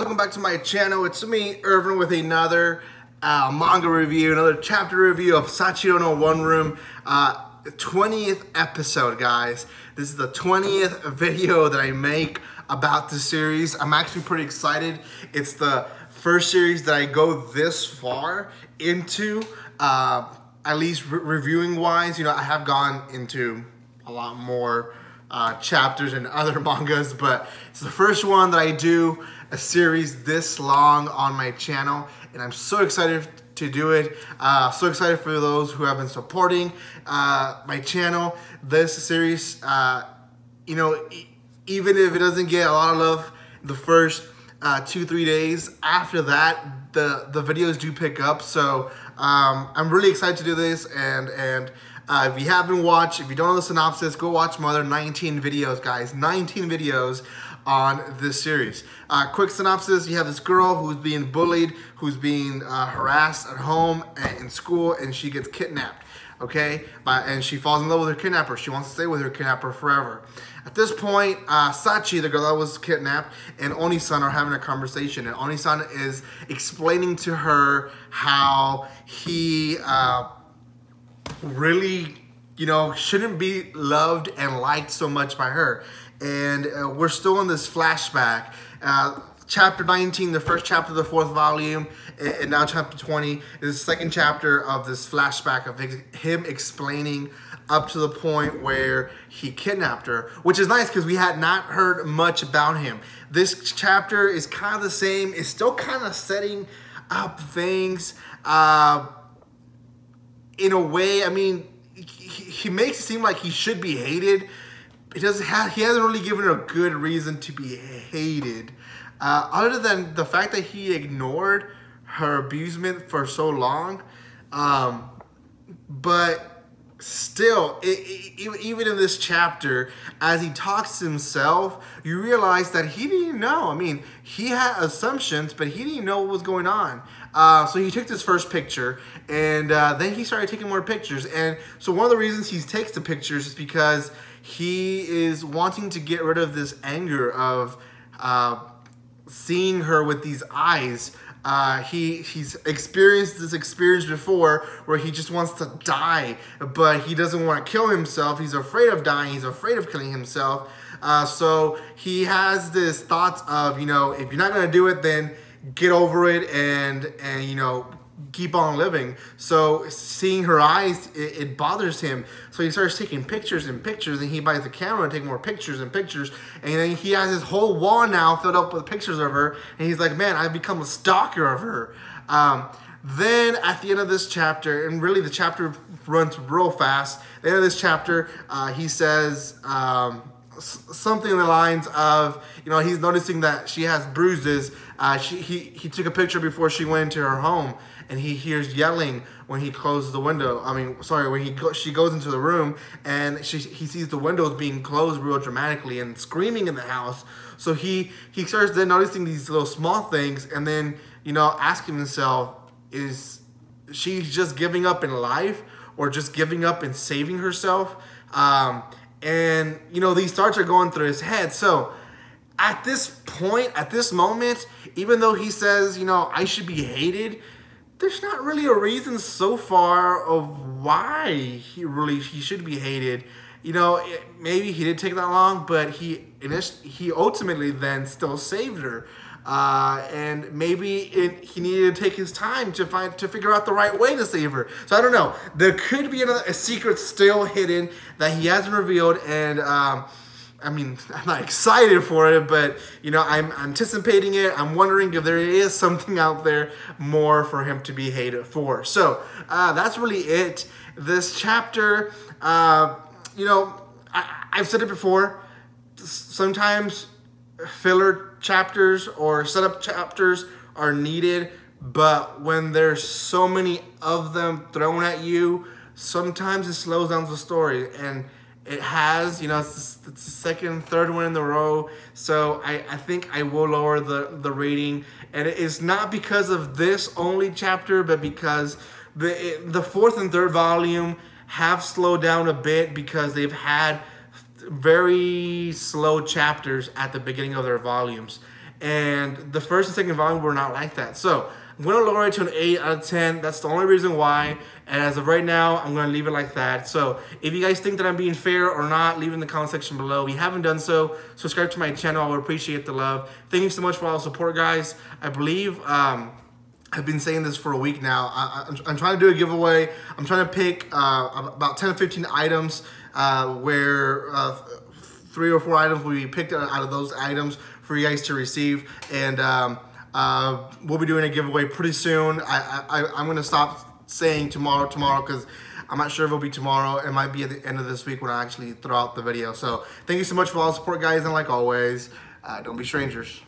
welcome back to my channel. It's me, Irvin, with another manga review, another chapter review of Sachi-iro no One Room, 20th episode, guys. This is the 20th video that I make about the series. I'm actually pretty excited. It's the first series that I go this far into, at least reviewing wise. You know, I have gone into a lot more chapters and other mangas, but it's the first one that I do a series this long on my channel, and I'm so excited to do it. So excited for those who have been supporting my channel. This series, you know, even if it doesn't get a lot of love the first 2-3 days, after that the videos do pick up. So I'm really excited to do this, and if you haven't watched, if you don't know the synopsis, go watch my other 19 videos, guys. 19 videos on this series. Quick synopsis: you have this girl who's being bullied, who's being harassed at home and in school, and she gets kidnapped. Okay, and she falls in love with her kidnapper. She wants to stay with her kidnapper forever. At this point, Sachi, the girl that was kidnapped, and Oni-san are having a conversation, and Oni-san is explaining to her how he really, you know, shouldn't be loved and liked so much by her. And we're still in this flashback. Chapter 19, the first chapter of the 4th volume, and now chapter 20 is the second chapter of this flashback of him explaining up to the point where he kidnapped her, which is nice because we had not heard much about him. This chapter is kind of the same. It's still kind of setting up things in a way. I mean, he makes it seem like he should be hated. He hasn't really given her a good reason to be hated, other than the fact that he ignored her abusement for so long. But still, even in this chapter, as he talks to himself, you realize that he didn't know. I mean, he had assumptions, but he didn't know what was going on. So he took this first picture, and then he started taking more pictures. And so one of the reasons he takes the pictures is because he is wanting to get rid of this anger of seeing her with these eyes. He's experienced this experience before where he just wants to die, but he doesn't want to kill himself. He's afraid of dying. He's afraid of killing himself. So he has this thoughts of, you know, if you're not going to do it, then get over it and you know, keep on living. So seeing her eyes, it bothers him. So he starts taking pictures and pictures, and he buys a camera to take more pictures and pictures. And then he has his whole wall now filled up with pictures of her. And he's like, man, I've become a stalker of her. Then at the end of this chapter, and really the chapter runs real fast. At the end of this chapter, he says something in the lines of, you know, he's noticing that she has bruises. He took a picture before she went into her home, and he hears yelling when he closes the window. I mean, sorry, when she goes into the room, and he sees the windows being closed real dramatically and screaming in the house. So he starts then noticing these little small things, and then, you know, asking himself, is she just giving up in life, or just giving up in saving herself? And, you know, these thoughts are going through his head. So at this point, at this moment, even though he says, you know, I should be hated, there's not really a reason so far of why he should be hated. You know, maybe he didn't take that long, but he ultimately then still saved her. And maybe he needed to take his time to figure out the right way to save her. So I don't know. There could be a secret still hidden that he hasn't revealed, and I mean, I'm not excited for it, but, you know, I'm anticipating it. I'm wondering if there is something out there more for him to be hated for. So that's really it. This chapter, you know, I've said it before. Sometimes filler chapters or setup chapters are needed, but when there's so many of them thrown at you, sometimes it slows down the story. And it has, you know, it's the second, third one in a row. So I think I will lower the rating. And it's not because of this only chapter, but because the 4th and 3rd volume have slowed down a bit because they've had very slow chapters at the beginning of their volumes. and the first and second volume were not like that. So I'm gonna lower it to an 8 out of 10. That's the only reason why. And as of right now, I'm gonna leave it like that. So if you guys think that I'm being fair or not, leave it in the comment section below. If you haven't done so, subscribe to my channel. I would appreciate the love. Thank you so much for all the support, guys. I believe I've been saying this for a week now. I'm trying to do a giveaway. I'm trying to pick about 10 or 15 items where 3 or 4 items will be picked out of those items for you guys to receive. And we'll be doing a giveaway pretty soon. I'm going to stop saying tomorrow because I'm not sure if it'll be tomorrow. It might be at the end of this week when I actually throw out the video. So thank you so much for all the support, guys. And like always, don't be strangers.